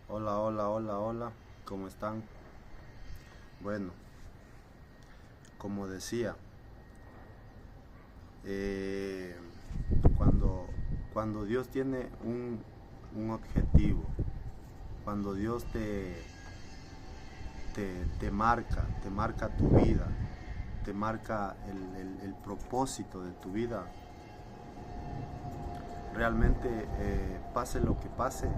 Hola, hola, hola, hola, ¿cómo están? Bueno, como decía, eh, cuando, cuando Dios tiene un objetivo, cuando Dios te marca tu vida, te marca el propósito de tu vida, realmente pase lo que pase,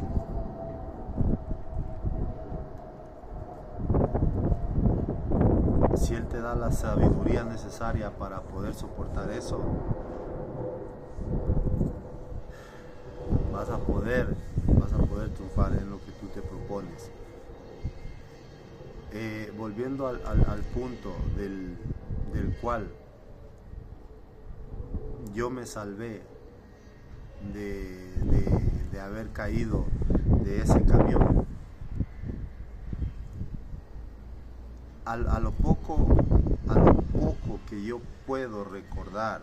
si Él te da la sabiduría necesaria para poder soportar eso, vas a poder, vas a poder triunfar en lo que tú te propones. Volviendo al punto del cual yo me salvé de haber caído de ese camión, a lo poco, a lo poco que yo puedo recordar,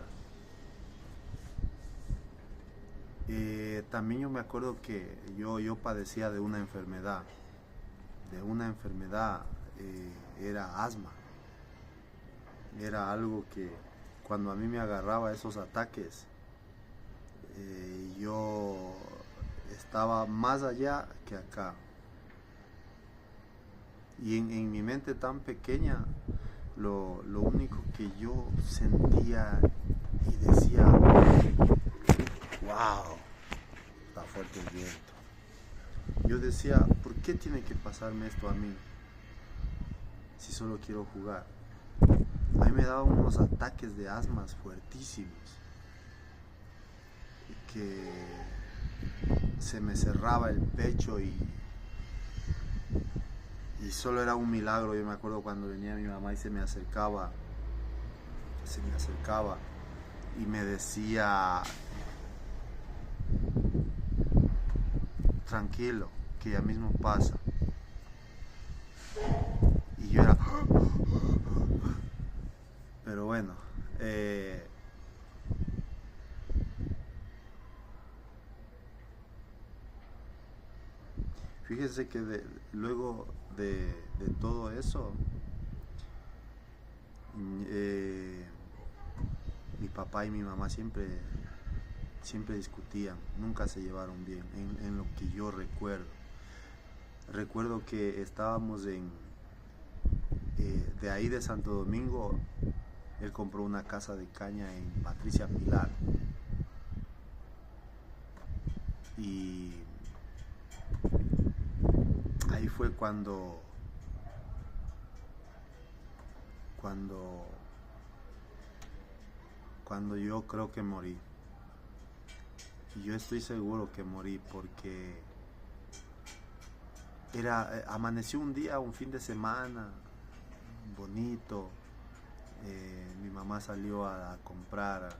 también yo me acuerdo que yo padecía de una enfermedad, era asma. Era algo que cuando a mí me agarraba esos ataques, yo estaba más allá que acá. Y en mi mente tan pequeña, lo único que yo sentía y decía, wow, está fuerte el viento. Yo decía, ¿por qué tiene que pasarme esto a mí si solo quiero jugar? A mí me daban unos ataques de asmas fuertísimos que se me cerraba el pecho y solo era un milagro. Yo me acuerdo cuando venía mi mamá y se me acercaba y me decía, tranquilo, que ya mismo pasa. Y yo era, pero bueno, fíjese que luego de todo eso, eh, mi papá y mi mamá siempre discutían, nunca se llevaron bien, en lo que yo recuerdo. Recuerdo que estábamos de ahí de Santo Domingo, él compró una casa de caña en Patricia Pilar. Y ahí fue cuando, cuando yo creo que morí. Y yo estoy seguro que morí porque amaneció un día, un fin de semana bonito. Mi mamá salió a comprar,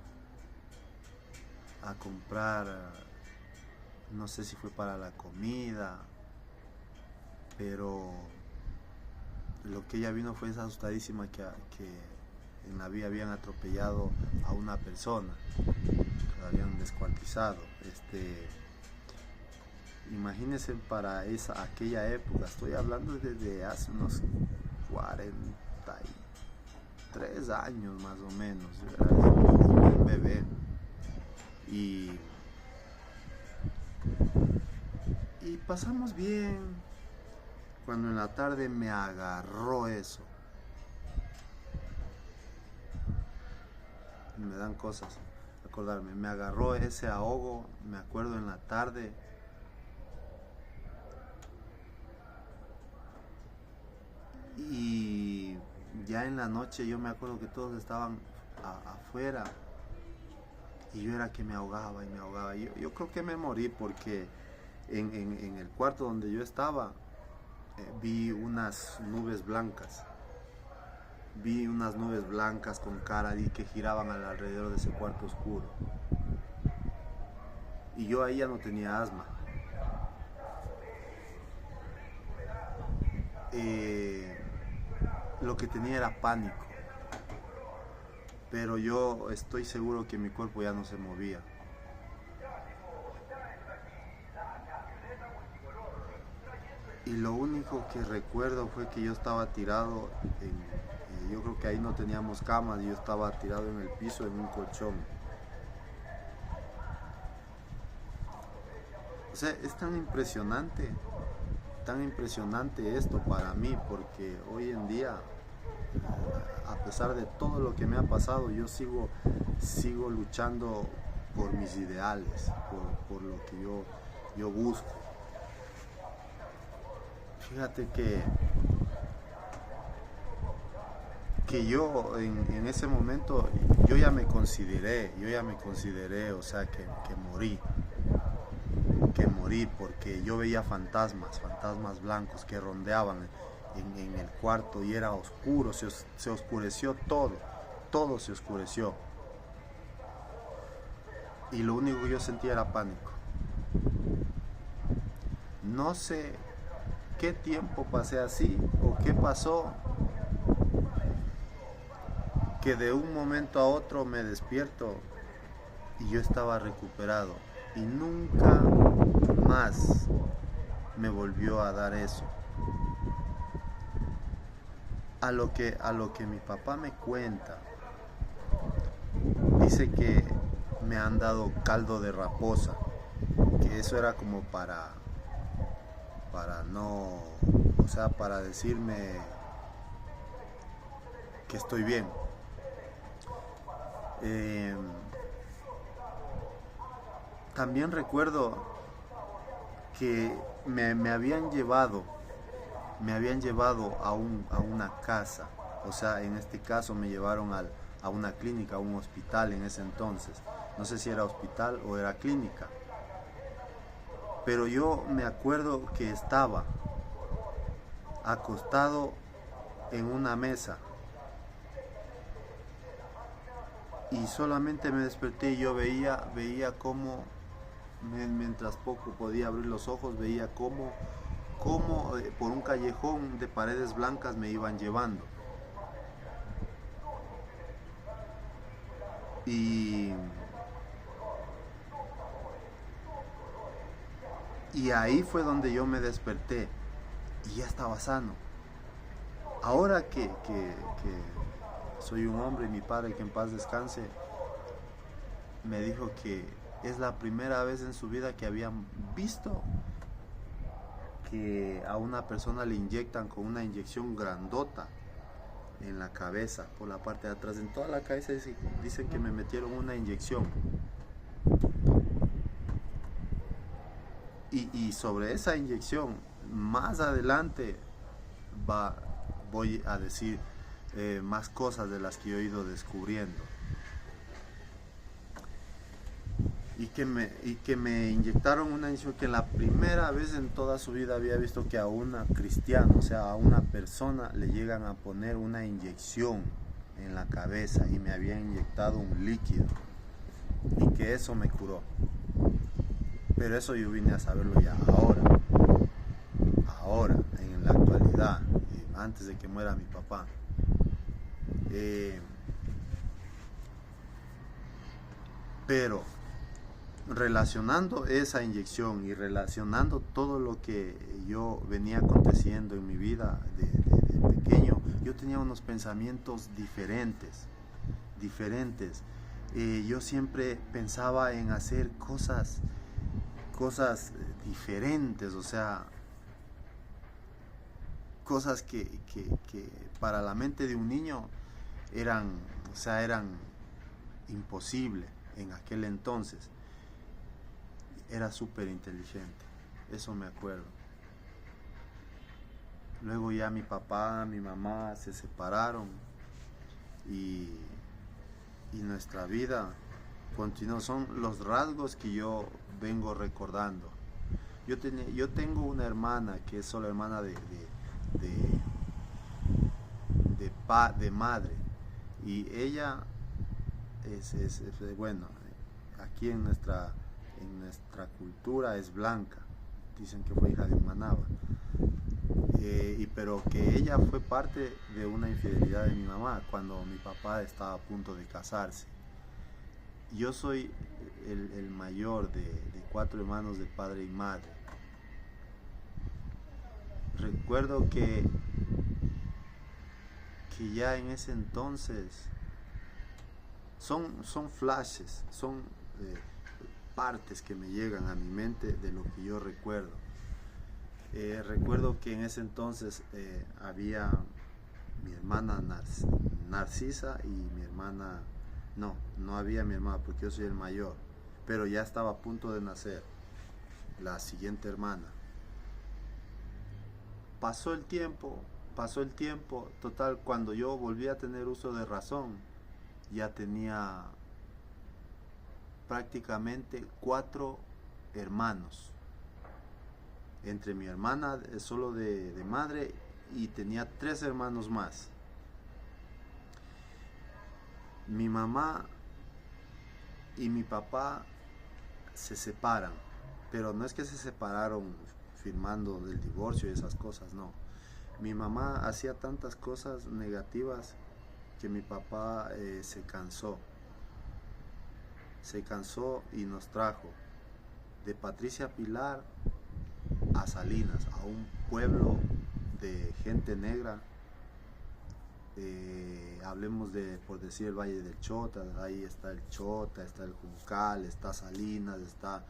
no sé si fue para la comida, pero lo que ella vino fue esa asustadísima que en la vía habían atropellado a una persona, la habían descuartizado. Imagínense para aquella época, estoy hablando desde hace unos 43 años más o menos, yo era un bebé. Y, y pasamos bien, cuando en la tarde me agarró eso. Me dan cosas acordarme, me agarró ese ahogo, me acuerdo en la tarde. Y ya en la noche yo me acuerdo que todos estaban afuera y yo era que me ahogaba y me ahogaba. Yo creo que me morí porque en el cuarto donde yo estaba, vi unas nubes blancas. Vi unas nubes blancas con cara y que giraban alrededor de ese cuarto oscuro. Y yo ahí ya no tenía asma. Eh, lo que tenía era pánico. Pero yo estoy seguro que mi cuerpo ya no se movía. Y lo único que recuerdo fue que yo estaba tirado yo creo que ahí no teníamos camas, yo estaba tirado en el piso en un colchón. O sea, es tan impresionante esto para mí, porque hoy en día, a pesar de todo lo que me ha pasado, yo sigo luchando por mis ideales, por lo que yo busco. Fíjate que yo en ese momento yo ya me consideré, o sea, que morí porque yo veía fantasmas blancos que rondeaban en el cuarto y era oscuro, se oscureció todo se oscureció. Y lo único que yo sentía era pánico. No sé qué tiempo pasé así o qué pasó, que de un momento a otro me despierto y yo estaba recuperado y nunca más me volvió a dar eso. A lo que mi papá me cuenta, dice que me han dado caldo de raposa, que eso era como para no, o sea, para decirme que estoy bien. También recuerdo que me habían llevado a una casa, o sea, en este caso me llevaron a una clínica, a un hospital en ese entonces. No sé si era hospital o era clínica, pero yo me acuerdo que estaba acostado en una mesa y solamente me desperté y yo veía cómo, mientras poco podía abrir los ojos, veía cómo por un callejón de paredes blancas me iban llevando. Y ahí fue donde yo me desperté y ya estaba sano. Ahora que soy un hombre y mi padre, que en paz descanse, me dijo que es la primera vez en su vida que habían visto que a una persona le inyectan con una inyección grandota en la cabeza, por la parte de atrás, en toda la cabeza. Dicen que me metieron una inyección. Y sobre esa inyección, más adelante voy a decir más cosas de las que yo he ido descubriendo. Y que me inyectaron una inyección que la primera vez en toda su vida había visto que a una cristiana, o sea, a una persona le llegan a poner una inyección en la cabeza, y me había inyectado un líquido y que eso me curó. Pero eso yo vine a saberlo ya ahora, en la actualidad, antes de que muera mi papá. Pero relacionando esa inyección y relacionando todo lo que yo venía aconteciendo en mi vida de pequeño, yo tenía unos pensamientos diferentes. Yo siempre pensaba en hacer cosas diferentes, o sea, cosas que para la mente de un niño eran imposibles en aquel entonces. Era súper inteligente, eso me acuerdo. Luego ya mi papá, mi mamá se separaron y nuestra vida continuó. Son los rasgos que yo vengo recordando. Yo tengo una hermana que es solo hermana de madre, y ella es bueno, aquí en nuestra cultura es blanca. Dicen que fue hija de un manaba, pero que ella fue parte de una infidelidad de mi mamá cuando mi papá estaba a punto de casarse. Yo soy el mayor de 4 hermanos de padre y madre. recuerdo que ya en ese entonces son flashes, son partes que me llegan a mi mente de lo que yo recuerdo. Recuerdo que en ese entonces había mi hermana Narcisa y mi hermana, no había mi hermana porque yo soy el mayor, pero ya estaba a punto de nacer la siguiente hermana. Pasó el tiempo, total, cuando yo volví a tener uso de razón, ya tenía prácticamente 4 hermanos. Entre mi hermana solo de madre y tenía 3 hermanos más. Mi mamá y mi papá se separan, pero no es que se separaron firmando el divorcio y esas cosas, no. Mi mamá hacía tantas cosas negativas que mi papá se cansó y nos trajo de Patricia Pilar a Salinas, a un pueblo de gente negra. Hablemos de, por decir, el Valle del Chota. Ahí está el Chota, está el Juncal, está Salinas, está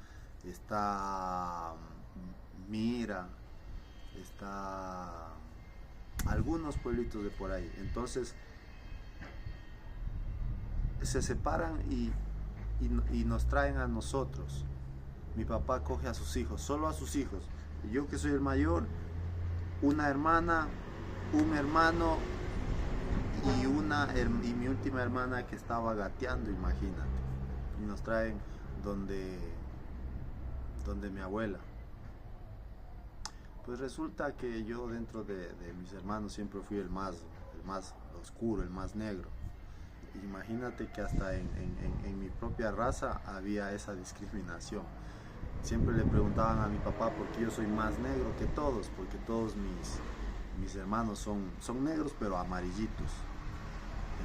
Mira, está algunos pueblitos de por ahí. Entonces se separan y nos traen a nosotros. Mi papá coge a sus hijos, solo a sus hijos. Yo, que soy el mayor, una hermana, un hermano y mi última hermana que estaba gateando, imagínate. Y nos traen donde mi abuela. Pues resulta que yo, dentro de mis hermanos, siempre fui el más oscuro, el más negro. Imagínate que hasta en mi propia raza había esa discriminación. Siempre le preguntaban a mi papá por qué yo soy más negro que todos, porque todos mis hermanos son negros, pero amarillitos.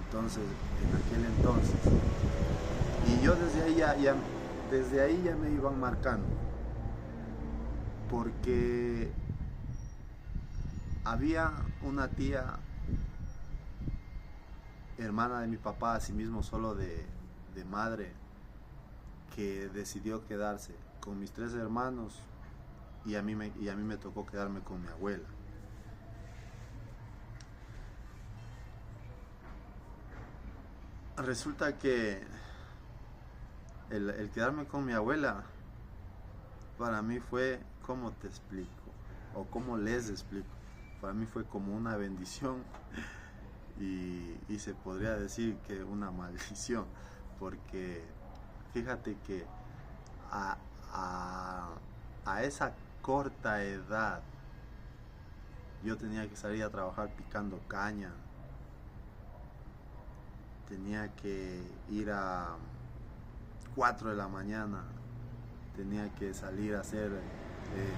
Entonces, en aquel entonces, y yo desde ahí ya me iban marcando, porque había una tía, hermana de mi papá, asimismo solo de madre, que decidió quedarse con mis 3 hermanos y a mí me tocó quedarme con mi abuela. Resulta que el quedarme con mi abuela para mí fue, ¿cómo te explico? O cómo les explico. Para mí fue como una bendición y se podría decir que una maldición, porque fíjate que a esa corta edad yo tenía que salir a trabajar picando caña, tenía que ir a 4 de la mañana, tenía que salir a hacer,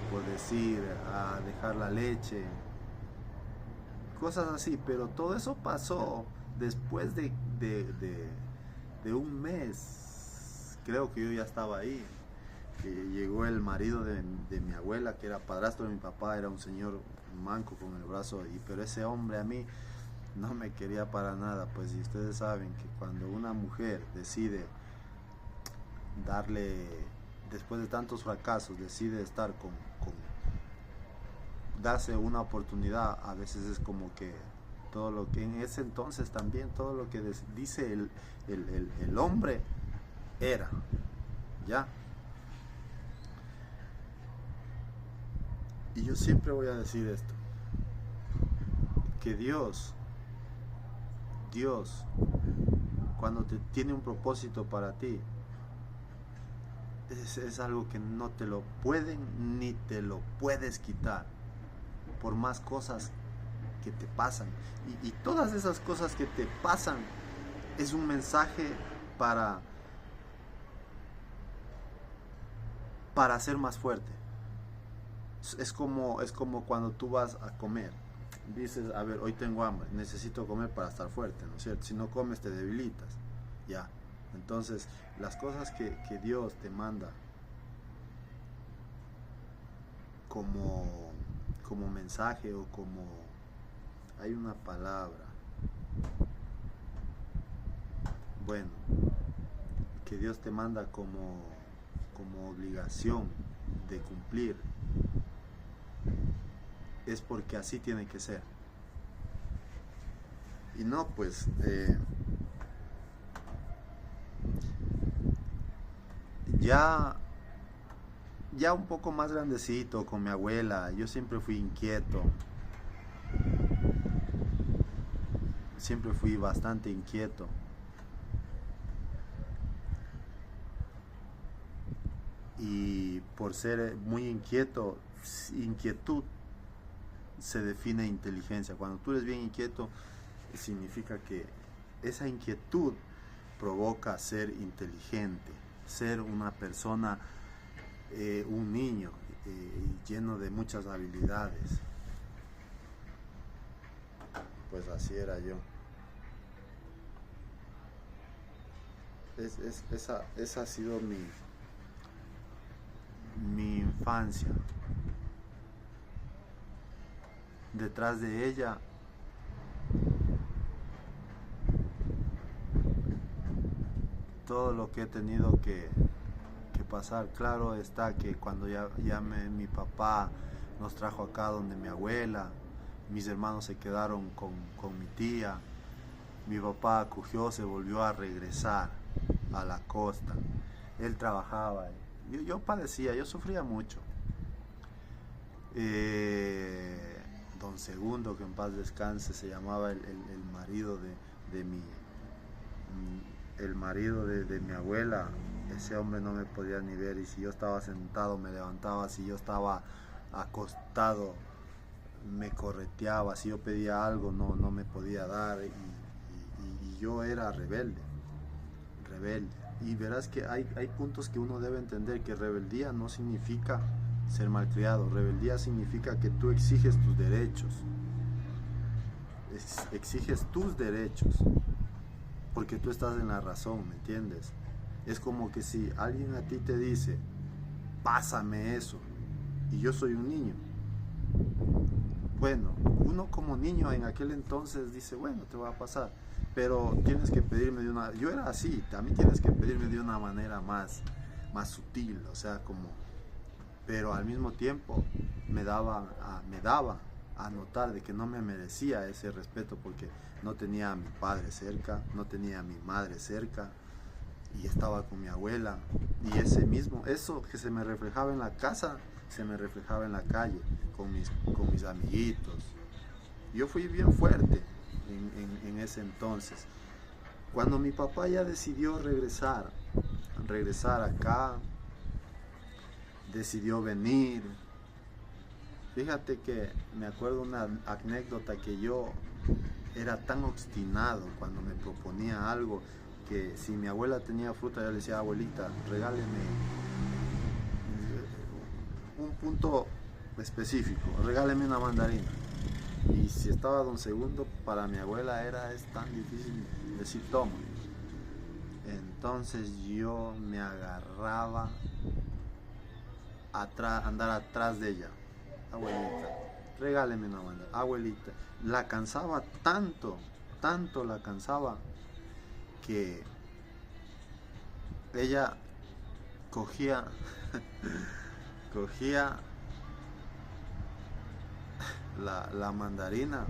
por decir, a dejar la leche, cosas así. Pero todo eso pasó después de un mes. Creo que yo ya estaba ahí. Llegó el marido de mi abuela, que era padrastro de mi papá, era un señor manco con el brazo, pero ese hombre a mí no me quería para nada. Pues, y ustedes saben que cuando una mujer decide darle, después de tantos fracasos, decide estar darse una oportunidad, a veces es como que todo lo que en ese entonces también, todo lo que dice el hombre era, ¿ya? Y yo siempre voy a decir esto, que Dios, cuando tiene un propósito para ti, es algo que no te lo pueden ni te lo puedes quitar, por más cosas que te pasan. Y todas esas cosas que te pasan es un mensaje para ser más fuerte. Es como cuando tú vas a comer. Dices, a ver, hoy tengo hambre, necesito comer para estar fuerte, ¿no es cierto? Si no comes te debilitas, ya. Entonces, las cosas que Dios te manda como como mensaje o como, hay una palabra, bueno, que Dios te manda como obligación de cumplir, es porque así tiene que ser. Y no, pues, ya un poco más grandecito, con mi abuela, yo siempre fui inquieto, siempre fui bastante inquieto. Y por ser muy inquieto, inquietud se define inteligencia. Cuando tú eres bien inquieto, significa que esa inquietud provoca ser inteligente, ser una persona, un niño lleno de muchas habilidades. Pues así era yo. Esa ha sido mi infancia. Detrás de ella todo lo que he tenido que pasar. Claro está que cuando mi papá nos trajo acá donde mi abuela, mis hermanos se quedaron con mi tía, mi papá acogió, se volvió a regresar a la costa. Él trabajaba, yo padecía, yo sufría mucho. Don Segundo, que en paz descanse, se llamaba el marido el marido de mi abuela. Ese hombre no me podía ni ver, y si yo estaba sentado me levantaba, si yo estaba acostado me correteaba, si yo pedía algo no me podía dar, y yo era rebelde. Y verás que hay puntos que uno debe entender, que rebeldía no significa ser malcriado. Rebeldía significa que tú exiges tus derechos. Exiges tus derechos porque tú estás en la razón, ¿me entiendes? Es como que si alguien a ti te dice, pásame eso, y yo soy un niño. Bueno, uno como niño en aquel entonces dice, bueno, te va a pasar, pero tienes que pedirme de una... Yo era así, también tienes que pedirme de una manera más sutil, o sea, como... Pero al mismo tiempo me daba a notar de que no me merecía ese respeto, porque no tenía a mi padre cerca, no tenía a mi madre cerca, y estaba con mi abuela, y eso que se me reflejaba en la casa, se me reflejaba en la calle, con mis amiguitos. Yo fui bien fuerte en ese entonces. Cuando mi papá ya decidió regresar acá, decidió venir. Fíjate que me acuerdo una anécdota, que yo era tan obstinado cuando me proponía algo, que si mi abuela tenía fruta, yo le decía, abuelita, regáleme un punto específico, regáleme una mandarina. Y si estaba Don Segundo, para mi abuela es tan difícil decir toma. Entonces yo me agarraba andar atrás de ella. Abuelita, regáleme una mandarina. Abuelita, la cansaba tanto la cansaba, que ella cogía la mandarina,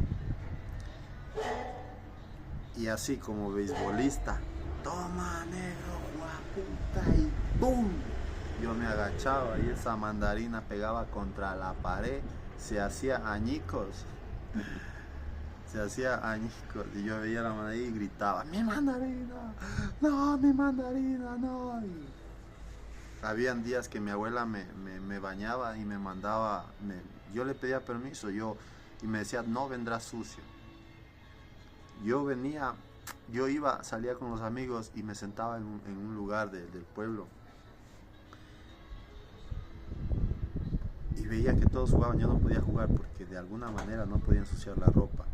y así como beisbolista, toma negro, guaputa, y ¡pum! Yo me agachaba y esa mandarina pegaba contra la pared, se hacía añicos, y yo veía la mandarina y gritaba, ¡mi mandarina! ¡No, mi mandarina, no! Y habían días que mi abuela me bañaba y me mandaba, yo le pedía permiso, y me decía, no vendrás sucio. Yo salía con los amigos y me sentaba en un lugar del pueblo, y veía que todos jugaban. Yo no podía jugar porque de alguna manera no podía ensuciar la ropa.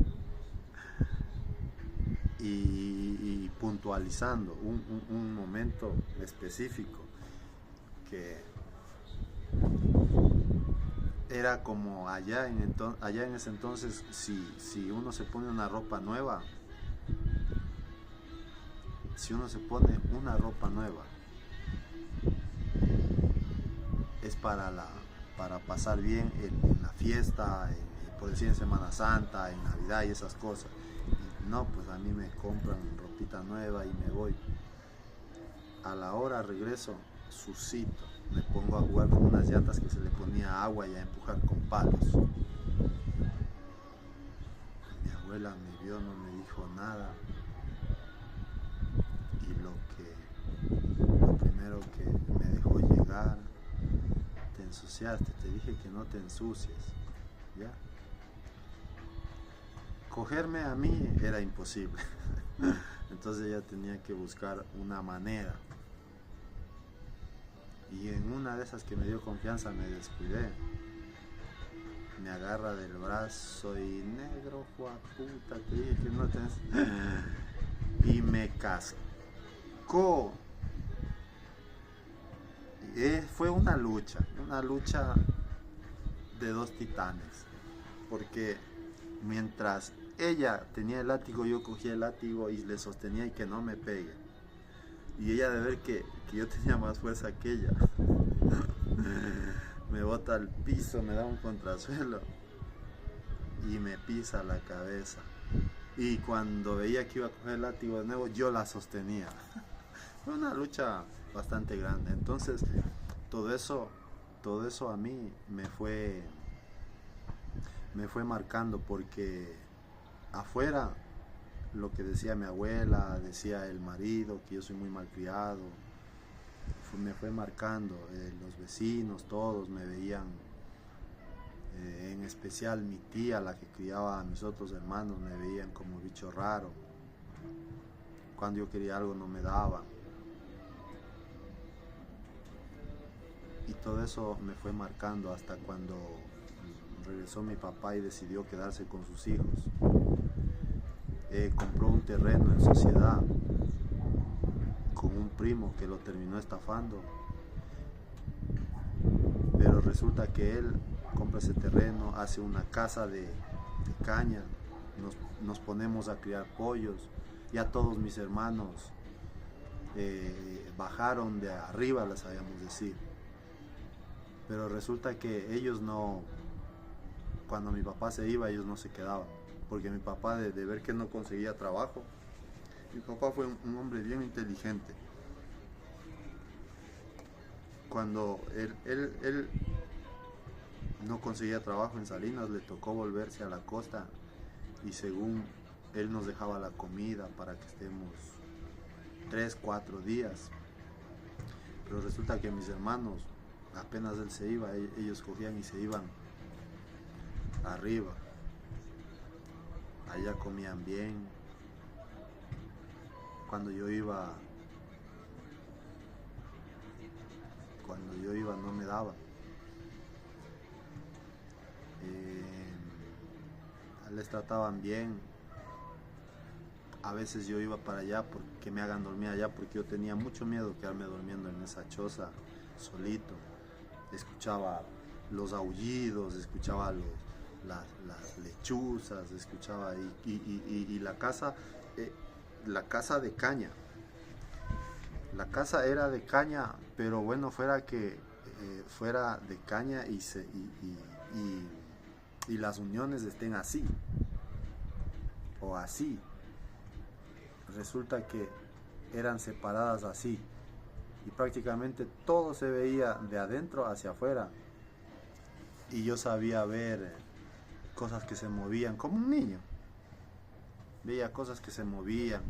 Y puntualizando un momento específico, que era como allá en ese entonces, si uno se pone una ropa nueva, si uno se pone una ropa nueva, es para pasar bien en la fiesta, por decir en Semana Santa, en Navidad y esas cosas. Y no, pues a mí me compran ropita nueva y me voy. A la hora regreso, suscito, me pongo a jugar con unas llantas que se le ponía agua y a empujar con palos. Mi abuela me vio, no me dijo nada. Y lo primero que me dejó llegar: te ensuciaste, te dije que no te ensucies, ¿ya? Cogerme a mí era imposible. Entonces ella tenía que buscar una manera. Y en una de esas que me dio confianza me descuidé. Me agarra del brazo y: negro, puta, te dije que no te... Y me cascó. Fue una lucha de dos titanes. Porque mientras ella tenía el látigo, yo cogía el látigo y le sostenía y que no me pegue. Y ella, de ver que yo tenía más fuerza que ella, me bota al piso, me da un contrasuelo y me pisa la cabeza. Y cuando veía que iba a coger el látigo de nuevo, yo la sostenía. Fue una lucha bastante grande. Entonces, todo eso a mí me fue marcando, porque afuera, lo que decía mi abuela, decía el marido, que yo soy muy malcriado, me fue marcando. Los vecinos, todos me veían, en especial mi tía, la que criaba a mis otros hermanos, me veían como bicho raro. Cuando yo quería algo no me daban. Y todo eso me fue marcando hasta cuando regresó mi papá y decidió quedarse con sus hijos. Compró un terreno en sociedad con un primo que lo terminó estafando, pero resulta que él compra ese terreno, hace una casa de caña, nos ponemos a criar pollos. Ya todos mis hermanos bajaron de arriba, les sabíamos decir, pero resulta que ellos no, cuando mi papá se iba, ellos no se quedaban, porque mi papá, de ver que no conseguía trabajo, mi papá fue un hombre bien inteligente. Cuando él no conseguía trabajo en Salinas, le tocó volverse a la costa, y según él nos dejaba la comida para que estemos 3-4 días. Pero resulta que mis hermanos, apenas él se iba, ellos cogían y se iban arriba. Allá comían bien. Cuando yo iba no me daban. Les trataban bien. A veces yo iba para allá porque me hagan dormir allá, porque yo tenía mucho miedo de quedarme durmiendo en esa choza solito. Escuchaba los aullidos, escuchaba las lechuzas, escuchaba y la casa de caña. La casa era de caña, pero bueno, fuera de caña y las uniones estén así o así. Resulta que eran separadas así, y prácticamente todo se veía de adentro hacia afuera, y yo sabía ver cosas que se movían como un niño. Veía cosas que se movían.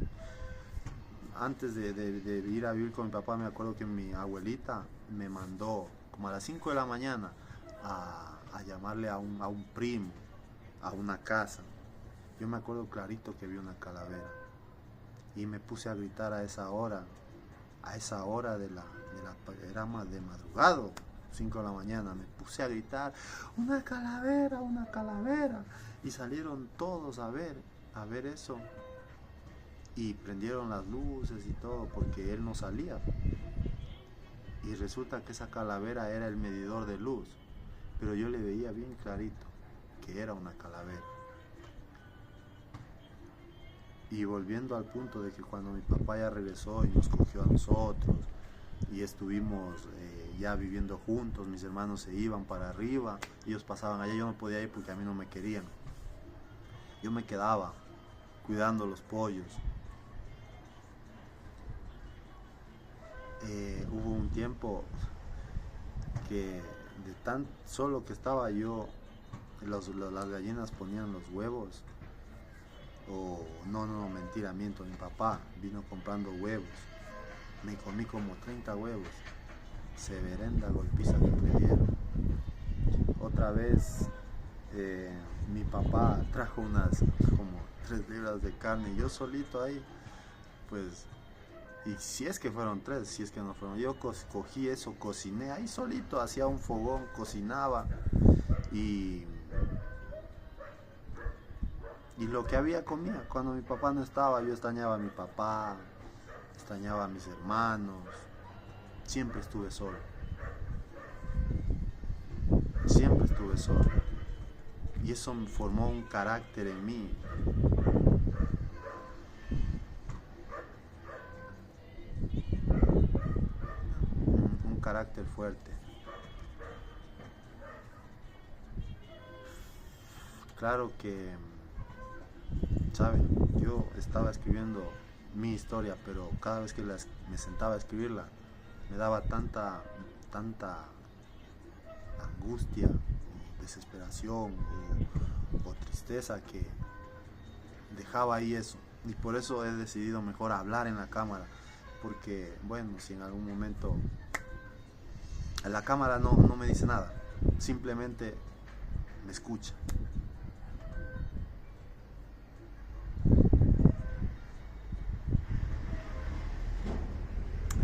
Antes de ir a vivir con mi papá, me acuerdo que mi abuelita me mandó como a las 5 de la mañana a llamarle a un primo a una casa. Yo me acuerdo clarito que vi una calavera y me puse a gritar a esa hora era más de madrugado, 5 de la mañana. Me puse a gritar: una calavera, una calavera. Y salieron todos a ver eso, y prendieron las luces y todo, porque él no salía. Y resulta que esa calavera era el medidor de luz. pero yo le veía bien clarito que era una calavera. Y volviendo al punto de que cuando mi papá ya regresó y nos cogió a nosotros y estuvimos ya viviendo juntos, mis hermanos se iban para arriba, ellos pasaban allá, yo no podía ir porque a mí no me querían. Yo me quedaba cuidando los pollos. Hubo un tiempo que de tan solo que estaba yo, las gallinas ponían los huevos. O no, mentira, miento, mi papá vino comprando huevos. Me comí como 30 huevos. Severenda golpiza que me dieron. Otra vez mi papá trajo unas como 3 libras de carne. Yo solito ahí, pues, y si es que fueron 3, si es que no fueron, yo cogí eso, cociné ahí solito, hacía un fogón, cocinaba y lo que había comía. Cuando mi papá no estaba, yo extrañaba a mi papá, extrañaba a mis hermanos. Siempre estuve solo. Siempre estuve solo. Y eso formó un carácter en mí. Un carácter fuerte. Claro que, ¿saben? Yo estaba escribiendo mi historia, pero cada vez que me sentaba a escribirla, me daba tanta angustia, o desesperación o tristeza que dejaba ahí eso. Y por eso he decidido mejor hablar en la cámara, porque bueno, si en algún momento la cámara no me dice nada, simplemente me escucha.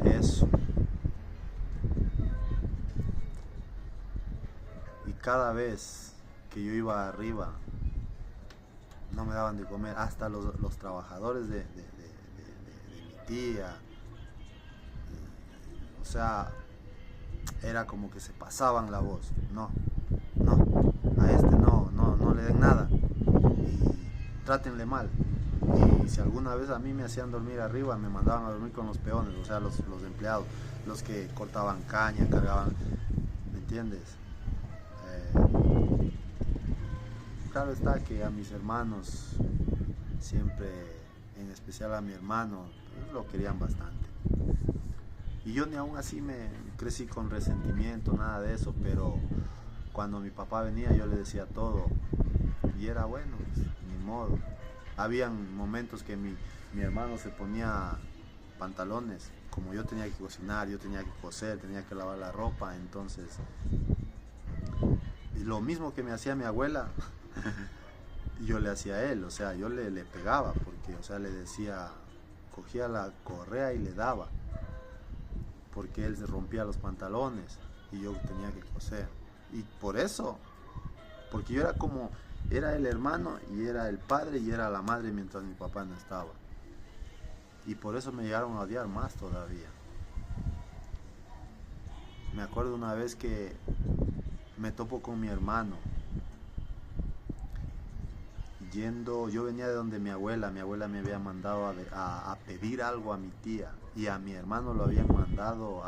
Eso. Y cada vez que yo iba arriba, no me daban de comer. Hasta los trabajadores de mi tía. O sea, era como que se pasaban la voz. No, a este no le den nada. Y trátenle mal. Y si alguna vez a mí me hacían dormir arriba, me mandaban a dormir con los peones, o sea, los empleados, los que cortaban caña, cargaban, ¿me entiendes? Claro está que a mis hermanos, siempre, en especial a mi hermano, lo querían bastante. Y yo ni aún así me crecí con resentimiento, nada de eso, pero cuando mi papá venía yo le decía todo y era bueno, pues, ni modo. Habían momentos que mi hermano se ponía pantalones, como yo tenía que cocinar, yo tenía que coser, tenía que lavar la ropa, entonces y lo mismo que me hacía mi abuela, yo le hacía a él, o sea, yo le pegaba, porque, o sea, le decía, cogía la correa y le daba, porque él se rompía los pantalones y yo tenía que coser. Y por eso, porque yo era el hermano y era el padre y era la madre mientras mi papá no estaba. Y por eso me llegaron a odiar más todavía. Me acuerdo una vez que me topo con mi hermano. Yo venía de donde mi abuela me había mandado a pedir algo a mi tía y a mi hermano lo habían mandado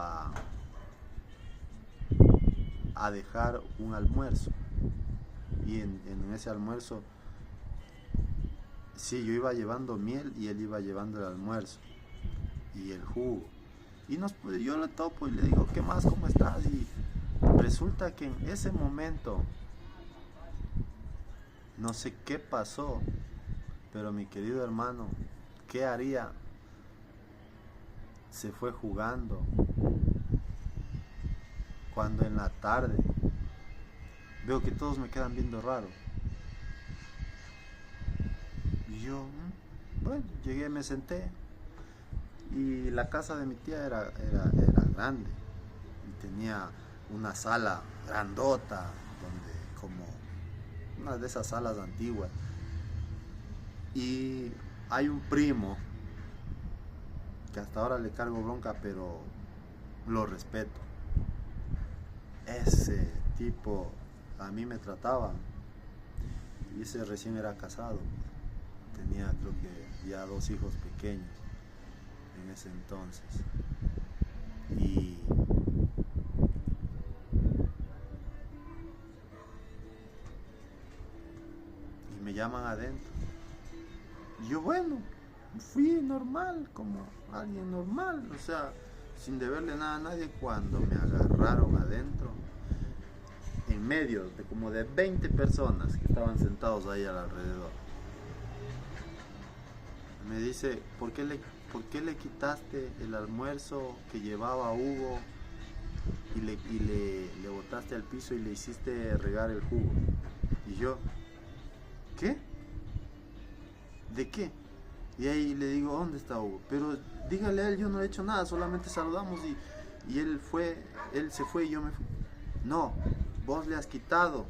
a dejar un almuerzo. Y en ese almuerzo, sí, yo iba llevando miel y él iba llevando el almuerzo y el jugo. Y yo le topo y le digo, ¿qué más? ¿Cómo estás? Y resulta que en ese momento, no sé qué pasó, pero mi querido hermano, ¿qué haría? Se fue jugando. Cuando en la tarde veo que todos me quedan viendo raro. Y yo, bueno, llegué, me senté. Y la casa de mi tía era grande. Y tenía una sala grandota, donde como una de esas salas antiguas. Y hay un primo que hasta ahora le cargo bronca, pero lo respeto. Ese tipo a mí me trataban. Y ese recién era casado. Tenía creo que ya 2 hijos pequeños en ese entonces. Y me llaman adentro. Y yo, bueno, fui normal, como alguien normal, o sea, sin deberle nada a nadie. Cuando me agarraron adentro, en medio de como de 20 personas que estaban sentados ahí alrededor, me dice, ¿por qué le quitaste el almuerzo que llevaba Hugo y le botaste al piso y le hiciste regar el jugo? Y yo, ¿qué? ¿De qué? Y ahí le digo, ¿dónde está Hugo? Pero dígale a él, yo no he hecho nada, solamente saludamos y él se fue y yo me fui. No, vos le has quitado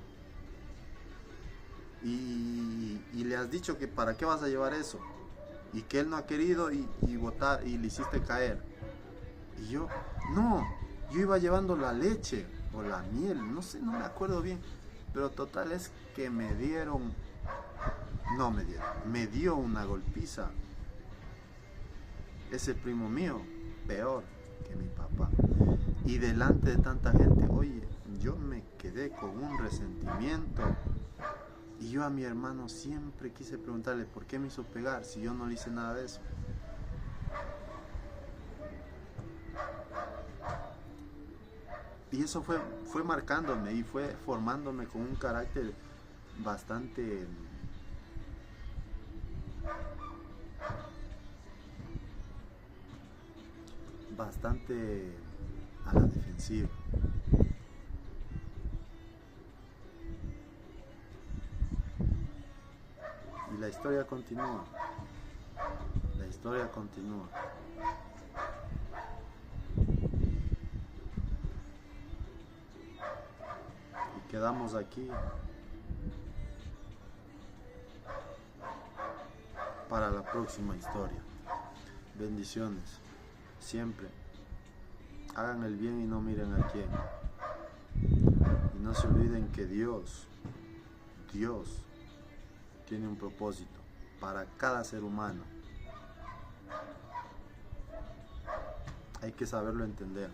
y le has dicho que para qué vas a llevar eso, y que él no ha querido y botar, y le hiciste caer. Y yo, no, yo iba llevando la leche o la miel, no sé, no me acuerdo bien, pero total es que me dio una golpiza ese primo mío, peor que mi papá. Y delante de tanta gente, oye, yo me quedé con un resentimiento. Y yo a mi hermano siempre quise preguntarle por qué me hizo pegar si yo no le hice nada de eso. Y eso fue marcándome y fue formándome con un carácter bastante a la defensiva. Y la historia continúa. La historia continúa. Y quedamos aquí para la próxima historia. Bendiciones. Siempre hagan el bien y no miren a quién. Y no se olviden que Dios tiene un propósito para cada ser humano. Hay que saberlo entender.